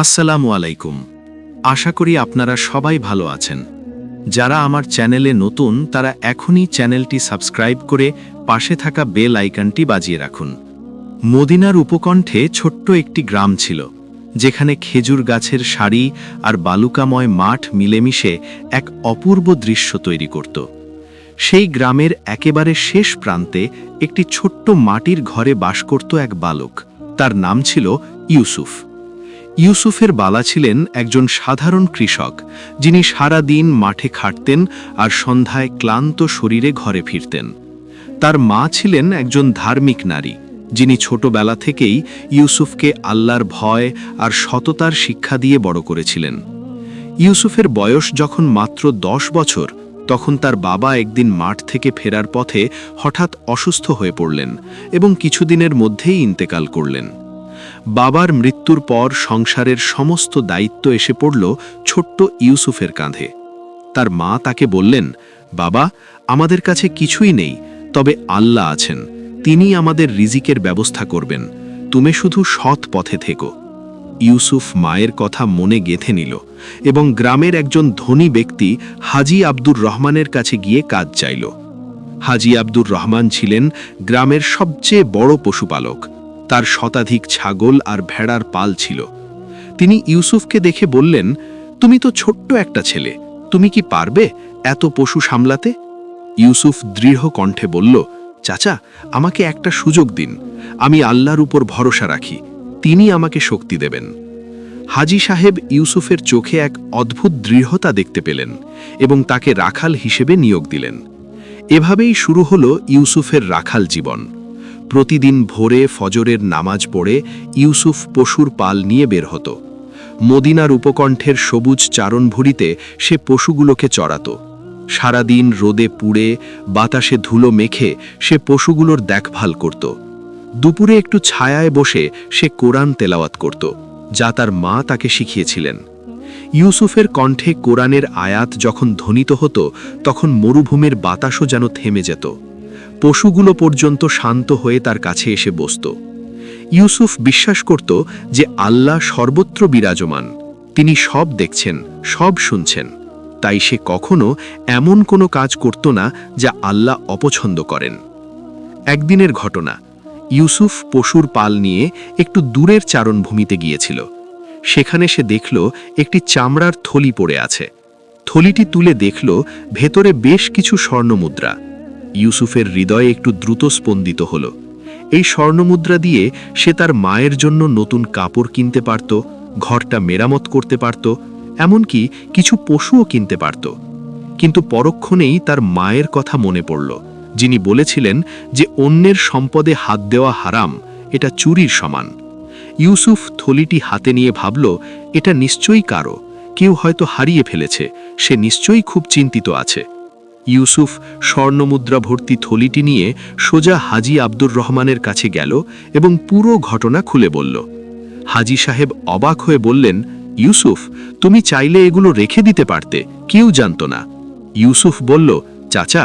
আসসালামু আলাইকুম। আশা করি আপনারা সবাই ভালো আছেন। যারা আমার চ্যানেলে নতুন তারা এখনই চ্যানেলটি সাবস্ক্রাইব করে পাশে থাকা বেল আইকনটি বাজিয়ে রাখুন। মদিনার উপকণ্ঠে ছোট্ট একটি গ্রাম ছিল, যেখানে খেজুর গাছের সারি আর বালুকাময় মাঠ মিলেমিশে এক অপূর্ব দৃশ্য তৈরি করত। সেই গ্রামের একেবারে শেষ প্রান্তে একটি ছোট্ট মাটির ঘরে বাস করত এক বালক। তার নাম ছিল ইউসুফ। ইউসুফের বাবা ছিলেন একজন সাধারণ কৃষক, যিনি সারা দিন মাঠে খাটতেন আর সন্ধ্যায় ক্লান্ত শরীরে ঘরে ফিরতেন। তার মা ছিলেন একজন ধার্মিক নারী, যিনি ছোটবেলা থেকেই ইউসুফকে আল্লাহর ভয় আর সততার শিক্ষা দিয়ে বড় করেছিলেন। ইউসুফের বয়স যখন মাত্র 10 বছর, তখন তার বাবা একদিন মাঠ থেকে ফেরার পথে হঠাৎ অসুস্থ হয়ে পড়লেন এবং কিছুদিনের মধ্যেই ইন্তেকাল করলেন। বাবার মৃত্যুর পর সংসারের সমস্ত দায়িত্ব এসে পড়ল ছোট্ট ইউসুফের কাঁধে। তার মা তাকে বললেন, বাবা, আমাদের কাছে কিছুই নেই, তবে আল্লাহ আছেন, তিনি আমাদের রিজিকের ব্যবস্থা করবেন, তুমি শুধু সৎ পথে থেকো। ইউসুফ মায়ের কথা মনে গেঁথে নিল এবং গ্রামের একজন ধনী ব্যক্তি হাজী আব্দুর রহমানের কাছে গিয়ে কাজ চাইল। হাজী আব্দুর রহমান ছিলেন গ্রামের সবচেয়ে বড় পশুপালক। তার শতাধিক ছাগল আর ভেড়ার পাল ছিল। তিনি ইউসুফকে দেখে বললেন, তুমি তো ছোট্ট একটা ছেলে, তুমি কি পারবে এত পশু সামলাতে? ইউসুফ দৃঢ় কণ্ঠে বলল, চাচা, আমাকে একটা সুযোগ দিন, আমি আল্লাহর উপর ভরসা রাখি, তিনি আমাকে শক্তি দেবেন। হাজী সাহেব ইউসুফের চোখে এক অদ্ভুত দৃঢ়তা দেখতে পেলেন এবং তাকে রাখাল হিসেবে নিয়োগ দিলেন। এভাবেই শুরু হলো ইউসুফের রাখাল জীবন। প্রতিদিন ভোরে ফজরের নামাজ পড়ে ইউসুফ পশুর পাল নিয়ে বের হতো। মদিনার উপকণ্ঠের সবুজ চারণভূমিতে সে পশুগুলোকে চড়াত। সারাদিন রোদে পুড়ে বাতাসে ধুলো মেখে সে পশুগুলোর দেখভাল করত। দুপুরে একটু ছায়ায় বসে সে কোরআন তেলাওয়াত করত, যা তার মা তাকে শিখিয়েছিলেন। ইউসুফের কণ্ঠে কোরআনের আয়াত যখন ধ্বনিত হতো, তখন মরুভূমির বাতাসও যেন থেমে যেত। পশুগুলো পর্যন্ত শান্ত হয়ে তার কাছে এসে বসত। ইউসুফ বিশ্বাস করত যে আল্লাহ সর্বত্র বিরাজমান, তিনি সব দেখছেন, সব শুনছেন। তাই সে কখনো এমন কোনো কাজ করত না যা আল্লাহ অপছন্দ করেন। একদিনের ঘটনা, ইউসুফ পশুর পাল নিয়ে একটু দূরের চারণভূমিতে গিয়েছিল। সেখানে সে দেখল একটি চামড়ার থলি পড়ে আছে। থলিটি তুলে দেখল ভেতরে বেশ কিছু স্বর্ণমুদ্রা। ইউসুফের হৃদয়ে একটু দ্রুত স্পন্দিত হল। এই স্বর্ণমুদ্রা দিয়ে সে তার মায়ের জন্য নতুন কাপড় কিনতে পারত, ঘরটা মেরামত করতে পারত, এমনকি কিছু পশুও কিনতে পারত। কিন্তু পরক্ষণেই তার মায়ের কথা মনে পড়ল, যিনি বলেছিলেন যে অন্যের সম্পদে হাত দেওয়া হারাম, এটা চুরির সমান। ইউসুফ থলিটি হাতে নিয়ে ভাবল, এটা নিশ্চয়ই কারো, কেউ হয়তো হারিয়ে ফেলেছে, সে নিশ্চয়ই খুব চিন্তিত আছে। ইউসুফ স্বর্ণমুদ্রা ভর্তি থলিটি নিয়ে সোজা হাজী আব্দুর রহমানের কাছে গেল এবং পুরো ঘটনা খুলে বলল। হাজী সাহেব অবাক হয়ে বললেন, ইউসুফ, তুমি চাইলে এগুলো রেখে দিতে পারতে, কেউ জানত না। ইউসুফ বলল, চাচা,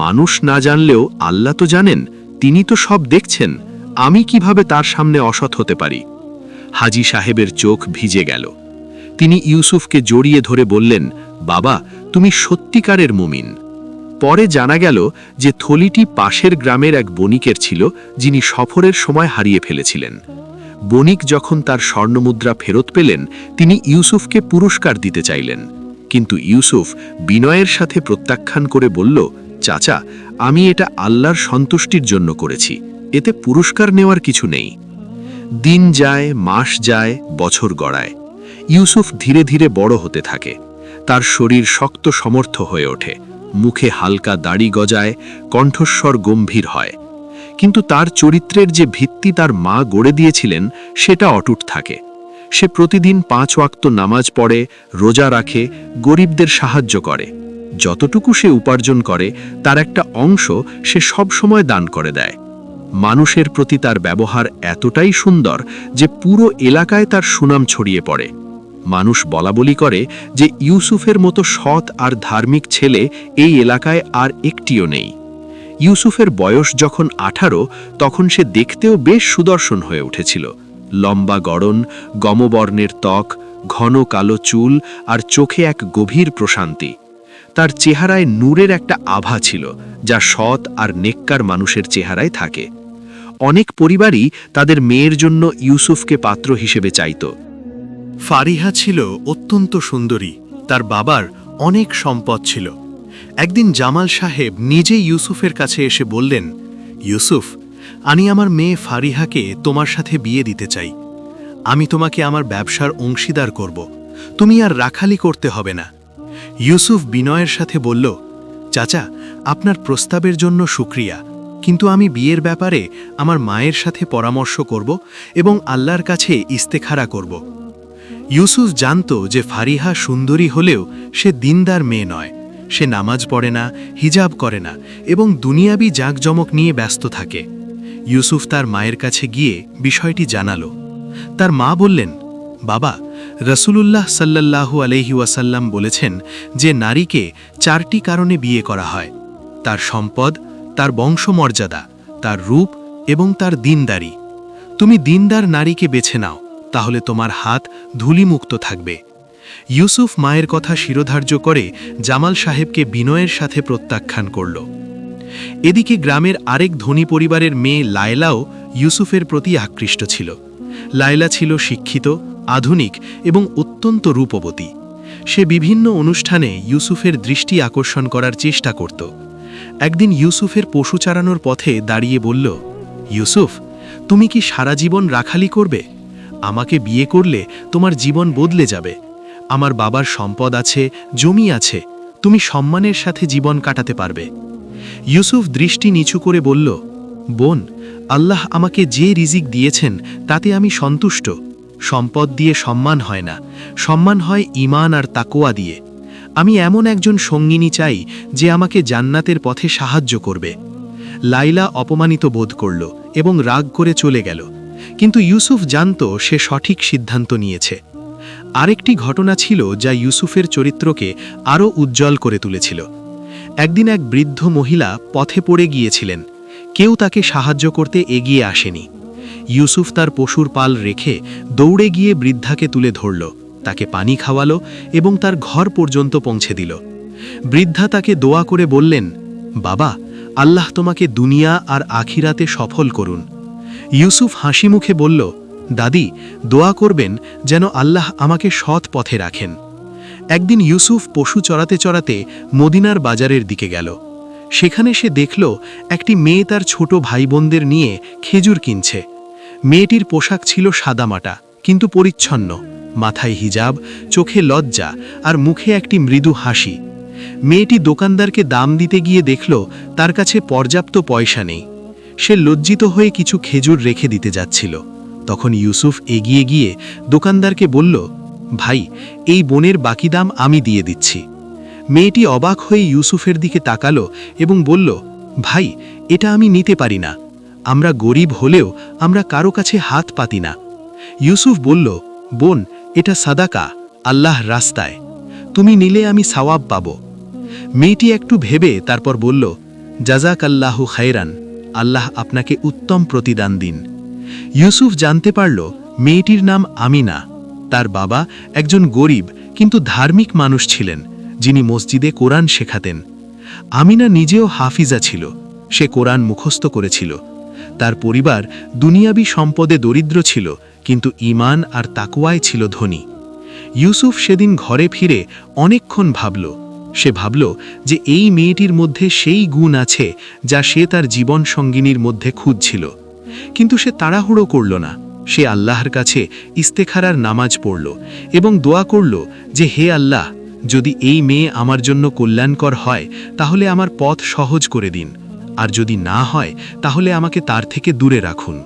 মানুষ না জানলেও আল্লাহ তো জানেন, তিনি তো সব দেখছেন, আমি কিভাবে তার সামনে অসৎ হতে পারি? হাজী সাহেবের চোখ ভিজে গেল। তিনি ইউসুফকে জড়িয়ে ধরে বললেন, বাবা, তুমি সত্যিকারের মুমিন। পরে জানা গেল যে থলিটি পাশের গ্রামের এক বণিকের ছিল, যিনি সফরের সময় হারিয়ে ফেলেছিলেন। বণিক যখন তার স্বর্ণমুদ্রা ফেরত পেলেন, তিনি ইউসুফকে পুরস্কার দিতে চাইলেন, কিন্তু ইউসুফ বিনয়ের সাথে প্রত্যাখ্যান করে বলল, চাচা, আমি এটা আল্লাহর সন্তুষ্টির জন্য করেছি, এতে পুরস্কার নেওয়ার কিছু নেই। দিন যায়, মাস যায়, বছর গড়ায়। ইউসুফ ধীরে ধীরে বড় হতে থাকে। তার শরীর শক্ত সমর্থ হয়ে ওঠে, মুখে হালকা দাড়ি গজায়, কণ্ঠস্বর গম্ভীর হয়। কিন্তু তার চরিত্রের যে ভিত্তি তার মা গড়ে দিয়েছিলেন, সেটা অটুট থাকে। সে প্রতিদিন 5 ওয়াক্ত নামাজ পড়ে, রোজা রাখে, গরিবদের সাহায্য করে। যতটুকু সে উপার্জন করে, তার একটা অংশ সে সব সময় দান করে দেয়। মানুষের প্রতি তার ব্যবহার এতটাই সুন্দর যে পুরো এলাকায় তার সুনাম ছড়িয়ে পড়ে। মানুষ বলাবলি করে যে ইউসুফের মতো সৎ আর ধার্মিক ছেলে এই এলাকায় আর একটিও নেই। ইউসুফের বয়স যখন 18, তখন সে দেখতেও বেশ সুদর্শন হয়ে উঠেছিল। লম্বা গড়ন, গমবর্ণের ত্বক, ঘন কালো চুল আর চোখে এক গভীর প্রশান্তি। তার চেহারায় নূরের একটা আভা ছিল, যা সৎ আর নেককার মানুষের চেহারায় থাকে। অনেক পরিবারই তাদের মেয়ের জন্য ইউসুফকে পাত্র হিসেবে চাইত। ফারিহা ছিল অত্যন্ত সুন্দরী, তার বাবার অনেক সম্পদ ছিল। একদিন জামাল সাহেব নিজে ইউসুফের কাছে এসে বললেন, ইউসুফ, আমি আমার মেয়ে ফারিহাকে তোমার সাথে বিয়ে দিতে চাই। আমি তোমাকে আমার ব্যবসার অংশীদার করব, তুমি আর রাখালি করতে হবে না। ইউসুফ বিনয়ের সাথে বলল, চাচা, আপনার প্রস্তাবের জন্য শুকরিয়া, কিন্তু আমি বিয়ের ব্যাপারে আমার মায়ের সাথে পরামর্শ করব এবং আল্লাহর কাছে ইস্তেখারা করব। ইউসুফ জানত যে ফারিহা সুন্দরী হলেও সে দিনদার মেয়ে নয়। সে নামাজ পড়ে না, হিজাব করে না এবং দুনিয়াবি জাঁকজমক নিয়ে ব্যস্ত থাকে। ইউসুফ তার মায়ের কাছে গিয়ে বিষয়টি জানালো। তার মা বললেন, বাবা, রসুলুল্লাহ সাল্লাল্লাহু আলাইহি ওয়াসাল্লাম বলেছেন যে নারীকে 4টি কারণে বিয়ে করা হয়: তার সম্পদ, তার বংশমর্যাদা, তার রূপ এবং তার দিনদারি। তুমি দিনদার নারীকে বেছে নাও, তাহলে তোমার হাত ধূলিমুক্ত থাকবে। ইউসুফ মায়ের কথা শিরোধার্য করে জামাল সাহেবকে বিনয়ের সাথে প্রত্যাখ্যান করল। এদিকে গ্রামের আরেক ধনী পরিবারের মেয়ে লায়লাও ইউসুফের প্রতি আকৃষ্ট ছিল। লায়লা ছিল শিক্ষিত, আধুনিক এবং অত্যন্ত রূপবতী। সে বিভিন্ন অনুষ্ঠানে ইউসুফের দৃষ্টি আকর্ষণ করার চেষ্টা করত। একদিন ইউসুফের পশু চারানোর পথে দাঁড়িয়ে বলল, ইউসুফ, তুমি কি সারা জীবন রাখালি করবে? আমাকে বিয়ে করলে তোমার জীবন বদলে যাবে। আমার বাবার সম্পদ আছে, জমি আছে, তুমি সম্মানের সাথে জীবন কাটাতে পারবে। ইউসুফ দৃষ্টি নিচু করে বলল, বোন, আল্লাহ আমাকে যে রিজিক দিয়েছেন তাতে আমি সন্তুষ্ট। সম্পদ দিয়ে সম্মান হয় না, সম্মান হয় ঈমান আর তাকওয়া দিয়ে। আমি এমন একজন সঙ্গিনী চাই যে আমাকে জান্নাতের পথে সাহায্য করবে। লাইলা অপমানিত বোধ করল এবং রাগ করে চলে গেল, কিন্তু ইউসুফ জানত সে সঠিক সিদ্ধান্ত নিয়েছে। আরেকটি ঘটনা ছিল যা ইউসুফের চরিত্রকে আরও উজ্জ্বল করে তুলেছিল। একদিন এক বৃদ্ধ মহিলা পথে পড়ে গিয়েছিলেন। কেউ তাকে সাহায্য করতে এগিয়ে আসেনি। ইউসুফ তার পশুর পাল রেখে দৌড়ে গিয়ে বৃদ্ধাকে তুলে ধরল, তাকে পানি খাওয়ালো এবং তার ঘর পর্যন্ত পৌঁছে দিল। বৃদ্ধা তাকে দোয়া করে বললেন, বাবা, আল্লাহ তোমাকে দুনিয়া আর আখিরাতে সফল করুন। ইউসুফ হাসি মুখে বলল, দাদি, দোয়া করবেন যেন আল্লাহ আমাকে সৎ পথে রাখেন। একদিন ইউসুফ পশু চড়াতে চড়াতে মদিনার বাজারের দিকে গেল। সেখানে সে দেখল একটি মেয়ে তার ছোট ভাই বোনদের নিয়ে খেজুর কিনছে। মেয়েটির পোশাক ছিল সাদামাটা কিন্তু পরিচ্ছন্ন, মাথায় হিজাব, চোখে লজ্জা আর মুখে একটি মৃদু হাসি। মেয়েটি দোকানদারকে দাম দিতে গিয়ে দেখল তার কাছে পর্যাপ্ত পয়সা নেই। সে লজ্জিত হয়ে কিছু খেজুর রেখে দিতে যাচ্ছিল। তখন ইউসুফ এগিয়ে গিয়ে দোকানদারকে বলল, ভাই, এই বোনের বাকি দাম আমি দিয়ে দিচ্ছি। মেয়েটি অবাক হয়ে ইউসুফের দিকে তাকালো এবং বলল, ভাই, এটা আমি নিতে পারি না। আমরা গরিব হলেও আমরা কারো কাছে হাত পাতি না। ইউসুফ বলল, বোন, এটা সাদাকা, আল্লাহর রাস্তায়। তুমি নিলে আমি সওয়াব পাব। মেয়েটি একটু ভেবে তারপর বলল, জাযাকাল্লাহু খায়রান, আল্লাহ আপনাকে উত্তম প্রতিদান দিন। ইউসুফ জানতে পারল মেয়েটির নাম আমিনা। তার বাবা একজন গরিব কিন্তু ধার্মিক মানুষ ছিলেন, যিনি মসজিদে কোরআন শেখাতেন। আমিনা নিজেও হাফিজা ছিল, সে কোরআন মুখস্থ করেছিল। তার পরিবার দুনিয়াবি সম্পদে দরিদ্র ছিল, কিন্তু ঈমান আর তাকওয়ায় ছিল ধনী। ইউসুফ সেদিন ঘরে ফিরে অনেকক্ষণ ভাবল। সে ভাবল যে এই মেয়েটির মধ্যে সেই গুণ আছে যা সে তার জীবন সঙ্গিনীর মধ্যে খুঁজছিল। কিন্তু সে তাড়াহুড়ো করল না। সে আল্লাহর কাছে ইস্তেখারার নামাজ পড়ল এবং দোয়া করল যে, হে আল্লাহ, যদি এই মেয়ে আমার জন্য কল্যাণকর হয় তাহলে আমার পথ সহজ করে দিন, আর যদি না হয় তাহলে আমাকে তার থেকে দূরে রাখুন।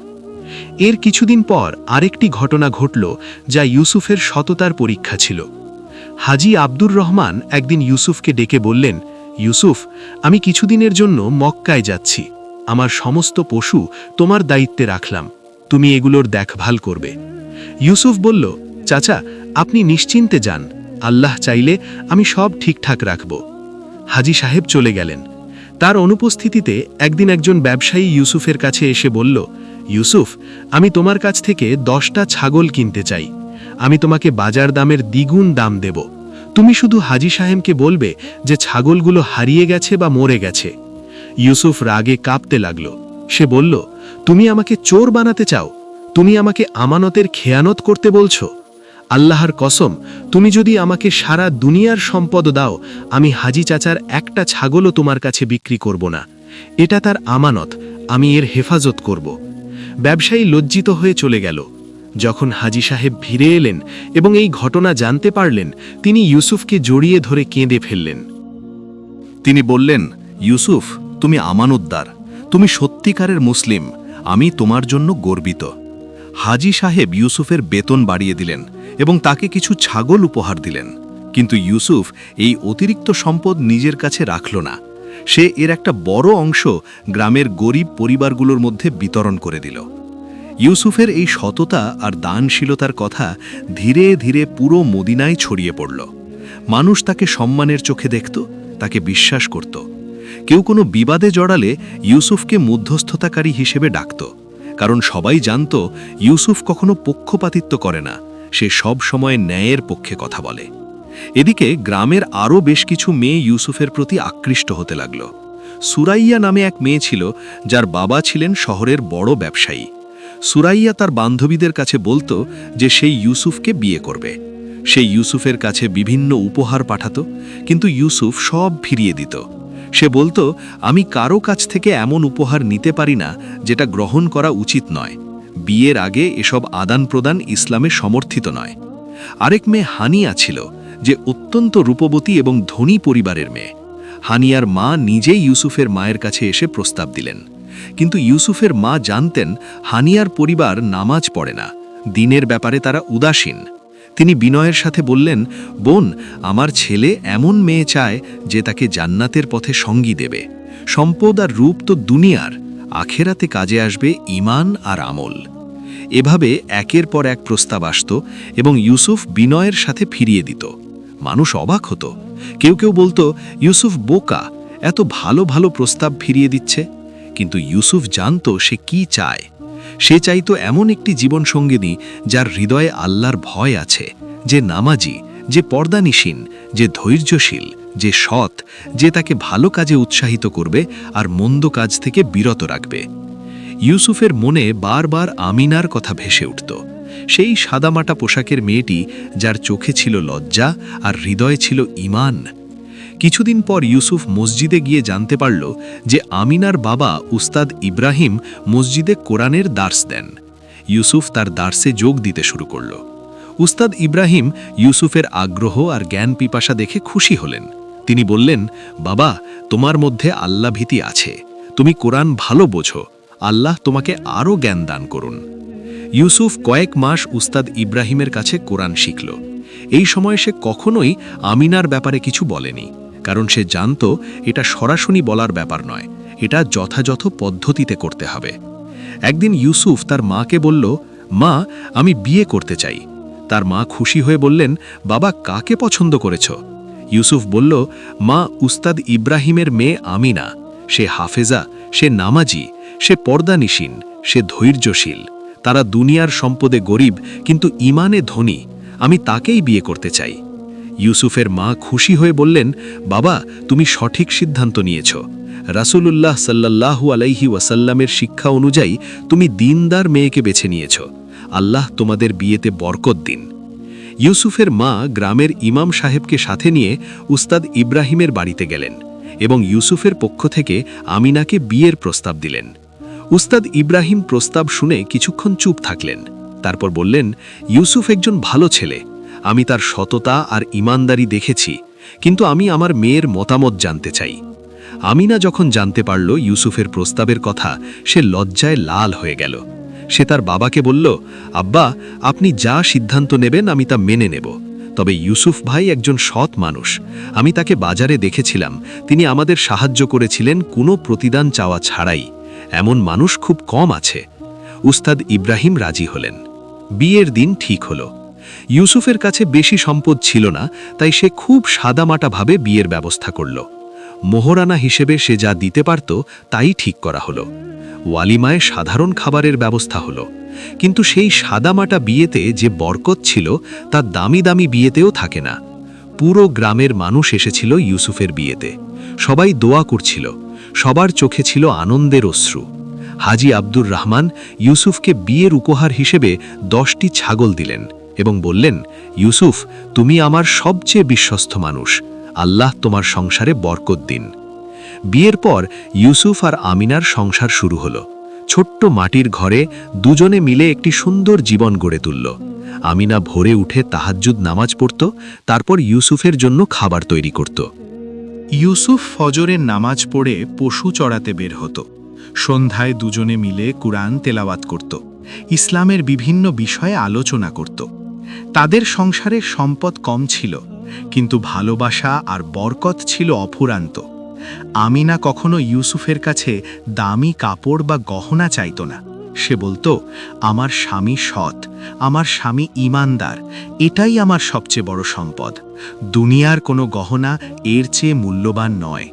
এর কিছুদিন পর আরেকটি ঘটনা ঘটল যা ইউসুফের সততার পরীক্ষা ছিল। হাজী আব্দুর রহমান একদিন ইউসুফকে ডেকে বললেন, ইউসুফ, আমি কিছুদিনের জন্য মক্কায় যাচ্ছি। আমার সমস্ত পশু তোমার দায়িত্বে রাখলাম, তুমি এগুলোর দেখভাল করবে। ইউসুফ বলল, চাচা, আপনি নিশ্চিন্তে যান, আল্লাহ চাইলে আমি সব ঠিকঠাক রাখব। হাজী সাহেব চলে গেলেন। তার অনুপস্থিতিতে একদিন একজন ব্যবসায়ী ইউসুফের কাছে এসে বলল, ইউসুফ, আমি তোমার কাছ থেকে 10টা ছাগল কিনতে চাই। আমি তোমাকে বাজার দামের দ্বিগুণ দাম দেব। তুমি শুধু হাজী সাহেবকে বলবে যে ছাগলগুলো হারিয়ে গেছে বা মরে গেছে। ইউসুফ রাগে কাঁপতে লাগল। সে বলল, তুমি আমাকে চোর বানাতে চাও? তুমি আমাকে আমানতের খেয়ানত করতে বলছো? আল্লাহর কসম, তুমি যদি আমাকে সারা দুনিয়ার সম্পদ দাও, আমি হাজী চাচার একটা ছাগলও তোমার কাছে বিক্রি করব না। এটা তার আমানত, আমি এর হেফাজত করব। ব্যবসায়ী লজ্জিত হয়ে চলে গেল। যখন হাজী সাহেব ফিরে এলেন এবং এই ঘটনা জানতে পারলেন, তিনি ইউসুফকে জড়িয়ে ধরে কেঁদে ফেললেন। তিনি বললেন, ইউসুফ, তুমি আমানতদার, তুমি সত্যিকারের মুসলিম, আমি তোমার জন্য গর্বিত। হাজী সাহেব ইউসুফের বেতন বাড়িয়ে দিলেন এবং তাকে কিছু ছাগল উপহার দিলেন। কিন্তু ইউসুফ এই অতিরিক্ত সম্পদ নিজের কাছে রাখল না। সে এর একটা বড় অংশ গ্রামের গরিব পরিবারগুলোর মধ্যে বিতরণ করে দিল। ইউসুফের এই সততা আর দানশীলতার কথা ধীরে ধীরে পুরো মদিনায় ছড়িয়ে পড়ল। মানুষ তাকে সম্মানের চোখে দেখত, তাকে বিশ্বাস করত। কেউ কোনো বিবাদে জড়ালে ইউসুফকে মধ্যস্থতাকারী হিসেবে ডাকত, কারণ সবাই জানত ইউসুফ কখনো পক্ষপাতিত্ব করে না, সে সব সময় ন্যায়ের পক্ষে কথা বলে। এদিকে গ্রামের আরও বেশ কিছু মেয়ে ইউসুফের প্রতি আকৃষ্ট হতে লাগল। সুরাইয়া নামে এক মেয়ে ছিল, যার বাবা ছিলেন শহরের বড় ব্যবসায়ী। সুরাইয়া তার বান্ধবীদের কাছে বলতো যে সেই ইউসুফকে বিয়ে করবে। সে ইউসুফের কাছে বিভিন্ন উপহার পাঠাতো, কিন্তু ইউসুফ সব ফিরিয়ে দিত। সে বলতো, আমি কারো কাছ থেকে এমন উপহার নিতে পারি না যেটা গ্রহণ করা উচিত নয়। বিয়ের আগে এসব আদান প্রদান ইসলামে সমর্থিত নয়। আরেক মেয়ে হানিয়া ছিল, যে অত্যন্ত রূপবতী এবং ধনী পরিবারের মেয়ে। হানিয়ার মা নিজেই ইউসুফের মায়ের কাছে এসে প্রস্তাব দিলেন, কিন্তু ইউসুফের মা জানতেন হানিয়ার পরিবার নামাজ পড়ে না, দিনের ব্যাপারে তারা উদাসীন। তিনি বিনয়ের সাথে বললেন, বোন, আমার ছেলে এমন মেয়ে চায় যে তাকে জান্নাতের পথে সঙ্গী দেবে। সম্পদ আর রূপ তো দুনিয়ার, আখেরাতে কাজে আসবে ঈমান আর আমল। এভাবে একের পর এক প্রস্তাব আসত এবং ইউসুফ বিনয়ের সাথে ফিরিয়ে দিত। মানুষ অবাক হতো। কেউ কেউ বলতো, ইউসুফ বোকা, এত ভালো ভালো প্রস্তাব ফিরিয়ে দিচ্ছে। কিন্তু ইউসুফ জানত সে কি চায়। সে চাইতো এমন একটি জীবনসঙ্গিনী যার হৃদয়ে আল্লাহর ভয় আছে, যে নামাজি, যে পর্দানিশীন, যে ধৈর্যশীল, যে সৎ, যে তাকে ভালো কাজে উৎসাহিত করবে আর মন্দ কাজ থেকে বিরত রাখবে। ইউসুফের মনে বারবার আমিনার কথা ভেসে উঠত, সেই সাদামাটা পোশাকের মেয়েটি যার চোখে ছিল লজ্জা আর হৃদয়ে ছিল ঈমান। কিছুদিন পর ইউসুফ মসজিদে গিয়ে জানতে পারল যে আমিনার বাবা উস্তাদ ইব্রাহিম মসজিদে কোরআনের দার্স দেন। ইউসুফ তার দার্সে যোগ দিতে শুরু করল। উস্তাদ ইব্রাহিম ইউসুফের আগ্রহ আর জ্ঞান পিপাসা দেখে খুশি হলেন। তিনি বললেন, বাবা, তোমার মধ্যে আল্লাহ ভীতি আছে, তুমি কোরআন ভালো বোঝো, আল্লাহ তোমাকে আরও জ্ঞান দান করুন। ইউসুফ কয়েক মাস উস্তাদ ইব্রাহিমের কাছে কোরআন শিখল। এই সময় সে কখনোই আমিনার ব্যাপারে কিছু বলেনি, কারণ সে জানত এটা সরাসরি বলার ব্যাপার নয়, এটা যথাযথ পদ্ধতিতে করতে হবে। একদিন ইউসুফ তার মাকে বলল, মা, আমি বিয়ে করতে চাই। তার মা খুশি হয়ে বললেন, বাবা, কাকে পছন্দ করেছ? ইউসুফ বলল, মা, উস্তাদ ইব্রাহিমের মেয়ে আমিনা। সে হাফেজা, সে নামাজি, সে পর্দানিশীন, সে ধৈর্যশীল। তারা দুনিয়ার সম্পদে গরিব কিন্তু ঈমানে ধনী, আমি তাকেই বিয়ে করতে চাই। ইউসুফের মা খুশি হয়ে বললেন, বাবা, তুমি সঠিক সিদ্ধান্ত নিয়েছ। রাসূলুল্লাহ সাল্লাল্লাহু আলাইহি ওয়াসাল্লামের শিক্ষা অনুযায়ী তুমি দীনদার মেয়েকে বেছে নিয়েছ। আল্লাহ তোমাদের বিয়েতে বরকত দিন। ইউসুফের মা গ্রামের ইমাম সাহেবকে সাথে নিয়ে উস্তাদ ইব্রাহিমের বাড়িতে গেলেন এবং ইউসুফের পক্ষ থেকে আমিনাকে বিয়ের প্রস্তাব দিলেন। উস্তাদ ইব্রাহিম প্রস্তাব শুনে কিছুক্ষণ চুপ থাকলেন। তারপর বললেন, ইউসুফ একজন ভালো ছেলে, আমি তার সততা আর ঈমানদারি দেখেছি, কিন্তু আমি আমার মেয়ের মতামত জানতে চাই। আমিনা যখন জানতে পারল ইউসুফের প্রস্তাবের কথা, সে লজ্জায় লাল হয়ে গেল। সে তার বাবাকে বলল, আব্বা, আপনি যা সিদ্ধান্ত নেবেন আমি তা মেনে নেব। তবে ইউসুফ ভাই একজন সৎ মানুষ, আমি তাকে বাজারে দেখেছিলাম, তিনি আমাদের সাহায্য করেছিলেন কোনো প্রতিদান চাওয়া ছাড়াই। এমন মানুষ খুব কম আছে। উস্তাদ ইব্রাহিম রাজি হলেন। বিয়ের দিন ঠিক হলো। ইউসুফের কাছে বেশি সম্পদ ছিল না, তাই সে খুব সাদামাটাভাবে বিয়ের ব্যবস্থা করল। মোহরানা হিসেবে সে যা দিতে পারত তাই ঠিক করা হলো। ওয়ালিমায় সাধারণ খাবারের ব্যবস্থা হলো, কিন্তু সেই সাদামাটা বিয়েতে যে বরকত ছিল তা দামি দামি বিয়েতেও থাকে না। পুরো গ্রামের মানুষ এসেছিল ইউসুফের বিয়েতে। সবাই দোয়া করছিল, সবার চোখে ছিল আনন্দের অশ্রু। হাজী আব্দুর রহমান ইউসুফকে বিয়ের উপহার হিসেবে 10টি ছাগল দিলেন এবং বললেন, ইউসুফ, তুমি আমার সবচেয়ে বিশ্বস্ত মানুষ, আল্লাহ তোমার সংসারে বরকত দিন। বিয়ের পর ইউসুফ আর আমিনার সংসার শুরু হলো। ছোট্ট মাটির ঘরে দুজনে মিলে একটি সুন্দর জীবন গড়ে তুলল। আমিনা ভোরে উঠে তাহাজ্জুদ নামাজ পড়ত, তারপর ইউসুফের জন্য খাবার তৈরি করত। ইউসুফ ফজরের নামাজ পড়ে পশু চড়াতে বের হতো। সন্ধ্যায় দুজনে মিলে কুরআন তেলাওয়াত করত, ইসলামের বিভিন্ন বিষয়ে আলোচনা করত। তাদের সংসারে সম্পদ কম ছিল, কিন্তু ভালোবাসা আর বরকত ছিল অফুরান্ত। আমিনা কখনো ইউসুফের কাছে দামি কাপড় বা গহনা চাইত না। সে বলতো, আমার স্বামী সৎ, আমার স্বামী ঈমানদার, এটাই আমার সবচেয়ে বড় সম্পদ। দুনিয়ার কোনো গহনা এর চেয়ে মূল্যবান নয়।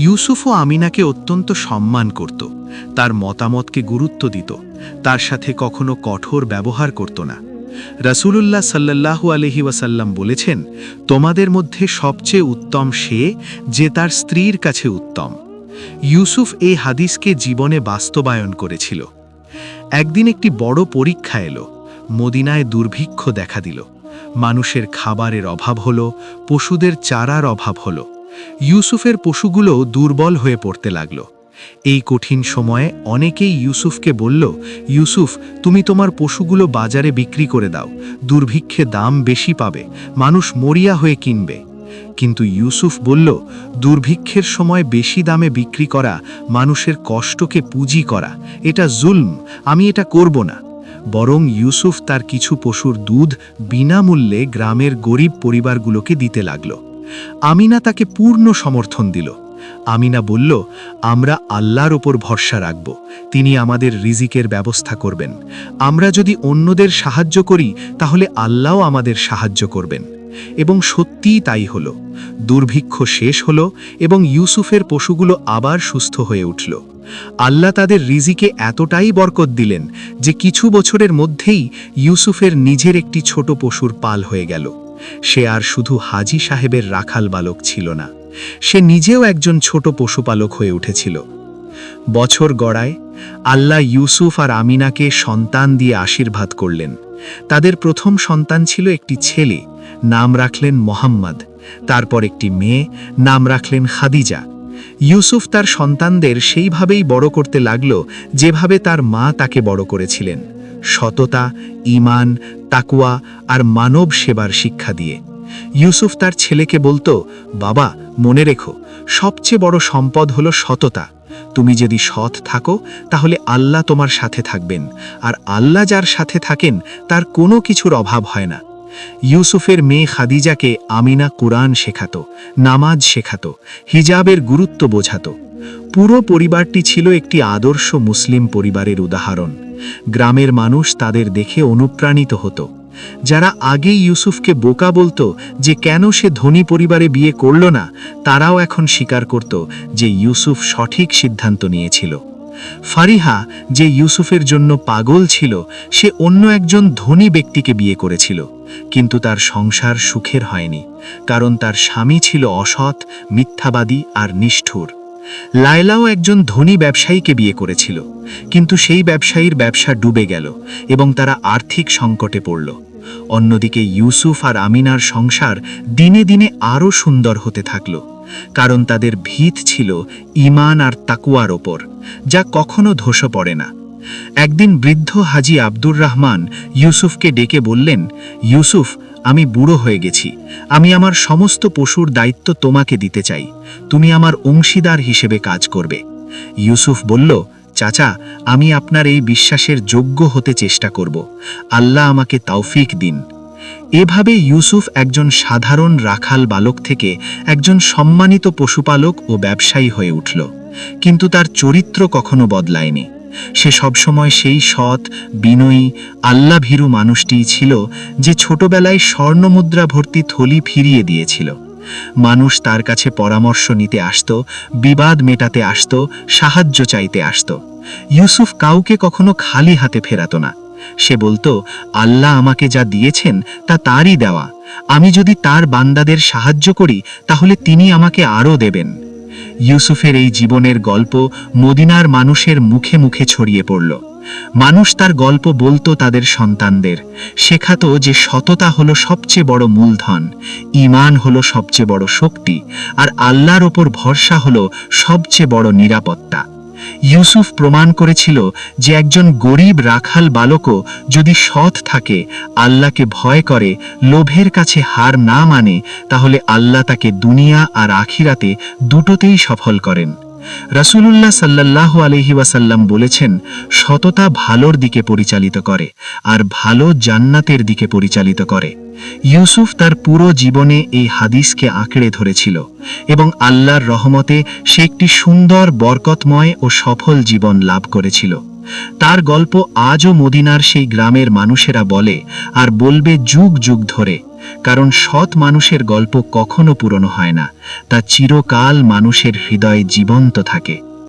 ইউসুফও আমিনাকে অত্যন্ত সম্মান করত, তার মতামতকে গুরুত্ব দিত, তার সাথে কখনো কঠোর ব্যবহার করত না। রাসূলুল্লাহ সাল্লাল্লাহু আলাইহি ওয়াসাল্লাম বলেছেন, তোমাদের মধ্যে সবচেয়ে উত্তম সে যে তার স্ত্রীর কাছে উত্তম। ইউসুফ এই হাদিসকে জীবনে বাস্তবায়ন করেছিল। একদিন একটি বড় পরীক্ষা এলো। মদিনায় দুর্ভিক্ষ দেখা দিল। মানুষের খাবারের অভাব হলো, পশুদের চারার অভাব হলো। ইউসুফের পশুগুলো দুর্বল হয়ে পড়তে লাগল। এই কঠিন সময়ে অনেকেই ইউসুফকে বলল, ইউসুফ, তুমি তোমার পশুগুলো বাজারে বিক্রি করে দাও, দুর্ভিক্ষে দাম বেশি পাবে, মানুষ মরিয়া হয়ে কিনবে। কিন্তু ইউসুফ বলল, দুর্ভিক্ষের সময় বেশি দামে বিক্রি করা, মানুষের কষ্টকে পুঁজি করা, এটা জুলম, আমি এটা করব না। বরং ইউসুফ তার কিছু পশুর দুধ বিনামূল্যে গ্রামের গরিব পরিবারগুলোকে দিতে লাগল। আমিনা তাকে পূর্ণ সমর্থন দিল। আমিনা বলল, আমরা আল্লাহর ওপর ভরসা রাখব, তিনি আমাদের রিজিকের ব্যবস্থা করবেন। আমরা যদি অন্যদের সাহায্য করি তাহলে আল্লাহও আমাদের সাহায্য করবেন। এবং সত্যিই তাই হলো। দুর্ভিক্ষ শেষ হলো এবং ইউসুফের পশুগুলো আবার সুস্থ হয়ে উঠল। আল্লাহ তাদের রিজিকে এতটাই বরকত দিলেন যে কিছু বছরের মধ্যেই ইউসুফের নিজের একটি ছোট পশুর পাল হয়ে গেল। সে আর শুধু হাজী সাহেবের রাখাল বালক ছিল না, সে নিজেও একজন ছোট পশুপালক হয়ে উঠেছিল। বছর গড়ায় আল্লাহ ইউসুফ আর আমিনাকে সন্তান দিয়ে আশীর্বাদ করলেন। তাদের প্রথম সন্তান ছিল একটি ছেলে, নাম রাখলেন মোহাম্মদ। তারপর একটি মেয়ে, নাম রাখলেন খাদিজা। ইউসুফ তার সন্তানদের সেইভাবেই বড় করতে লাগল যেভাবে তার মা তাকে বড় করেছিলেন, সততা, ঈমান, তাকওয়া আর মানব সেবার শিক্ষা দিয়ে। ইউসুফ তার ছেলেকে বলতো, বাবা, মনে রেখো, সবচেয়ে বড় সম্পদ হলো সততা। তুমি যদি সৎ থাকো তাহলে আল্লাহ তোমার সাথে থাকবেন, আর আল্লাহ যার সাথে থাকেন তার কোনো কিছুর অভাব হয় না। ইউসুফের মেয়ে খাদিজাকে আমিনা কুরআন শেখাতো, নামাজ শেখাতো, হিজাবের গুরুত্ব বোঝাতো। পুরো পরিবারটি ছিল একটি আদর্শ মুসলিম পরিবারের উদাহরণ। গ্রামের মানুষ তাদের দেখে অনুপ্রাণিত হতো। যারা আগে ইউসুফকে বোকা বলতো যে কেন সে ধনী পরিবারে বিয়ে করল না, তারাও এখন স্বীকার করত যে ইউসুফ সঠিক সিদ্ধান্ত নিয়েছিল। ফারিহা, যে ইউসুফের জন্য পাগল ছিল, সে অন্য একজন ধনী ব্যক্তিকে বিয়ে করেছিল, কিন্তু তার সংসার সুখের হয়নি, কারণ তার স্বামী ছিল অসৎ, মিথ্যাবাদী আর নিষ্ঠুর। লায়লাও একজন ধনী ব্যবসায়ীকে বিয়ে করেছিল, কিন্তু সেই ব্যবসায়ীর ব্যবসা ডুবে গেল এবং তারা আর্থিক সংকটে পড়ল। অন্যদিকে ইউসুফ আর আমিনার সংসার দিনে দিনে আরও সুন্দর হতে থাকল, কারণ তাদের ভিত ছিল ঈমান আর তাকওয়ার ওপর, যা কখনো ধসে পড়ে না। একদিন বৃদ্ধ হাজী আব্দুর রহমান ইউসুফকে ডেকে বললেন, ইউসুফ, আমি বুড়ো হয়ে গেছি, আমি আমার সমস্ত পশুর দায়িত্ব তোমাকে দিতে চাই, তুমি আমার অংশীদার হিসেবে কাজ করবে। ইউসুফ বলল, চাচা, আমি আপনার এই বিশ্বাসের যোগ্য হতে চেষ্টা করব, আল্লাহ আমাকে তৌফিক দিন। এভাবে ইউসুফ একজন সাধারণ রাখাল বালক থেকে একজন সম্মানিত পশুপালক ও ব্যবসায়ী হয়ে উঠল, কিন্তু তার চরিত্র কখনো বদলায়নি। সে সবসময় সেই সৎ, বিনয়ী, আল্লাভীরু মানুষটিই ছিল যে ছোটবেলায় স্বর্ণমুদ্রা ভর্তি থলি ফিরিয়ে দিয়েছিল। মানুষ তার কাছে পরামর্শ নিতে আসত, বিবাদ মেটাতে আসত, সাহায্য চাইতে আসত। ইউসুফ কাউকে কখনো খালি হাতে ফেরাত না। সে বলতো, আল্লাহ আমাকে যা দিয়েছেন তা তারই দেওয়া। আমি যদি তার বান্দাদের সাহায্য করি তাহলে তিনি আমাকে আরও দেবেন। ইউসুফের এই জীবনের গল্প মদিনার মানুষের মুখে মুখে ছড়িয়ে পড়ল। মানুষ তার গল্প বলতো তাদের সন্তানদের, শেখাতো যে সততা হলো সবচেয়ে বড় মূলধন, ঈমান হলো সবচেয়ে বড় শক্তি, আর আল্লাহর ওপর ভরসা হলো সবচেয়ে বড় নিরাপত্তা। ইউসুফ প্রমাণ করেছিল যে একজন গরিব রাখাল বালকও যদি সৎ থাকে, আল্লাহকে ভয় করে, লোভের কাছে হার না মানে, তাহলে আল্লাহ তাকে দুনিয়া আর আখিরাতে দুটোতেই সফল করেন। রাসূলুল্লাহ সাল্লাল্লাহু আলাইহি ওয়াসাল্লাম বলেছেন, সততা ভালোর দিকে পরিচালিত করে, আর ভালো জান্নাতের দিকে পরিচালিত করে। ইউসুফ তার পুরো জীবনে এই হাদিসকে আঁকড়ে ধরেছিল এবং আল্লাহর রহমতে সে একটি সুন্দর, বরকতময় ও সফল জীবন লাভ করেছিল। তার গল্প আজও মদিনার সেই গ্রামের মানুষেরা বলে আর বলবে যুগ যুগ ধরে, কারণ সৎ মানুষের গল্প কখনো পুরনো হয় না, তা চিরকাল মানুষের হৃদয়ে জীবন্ত থাকে।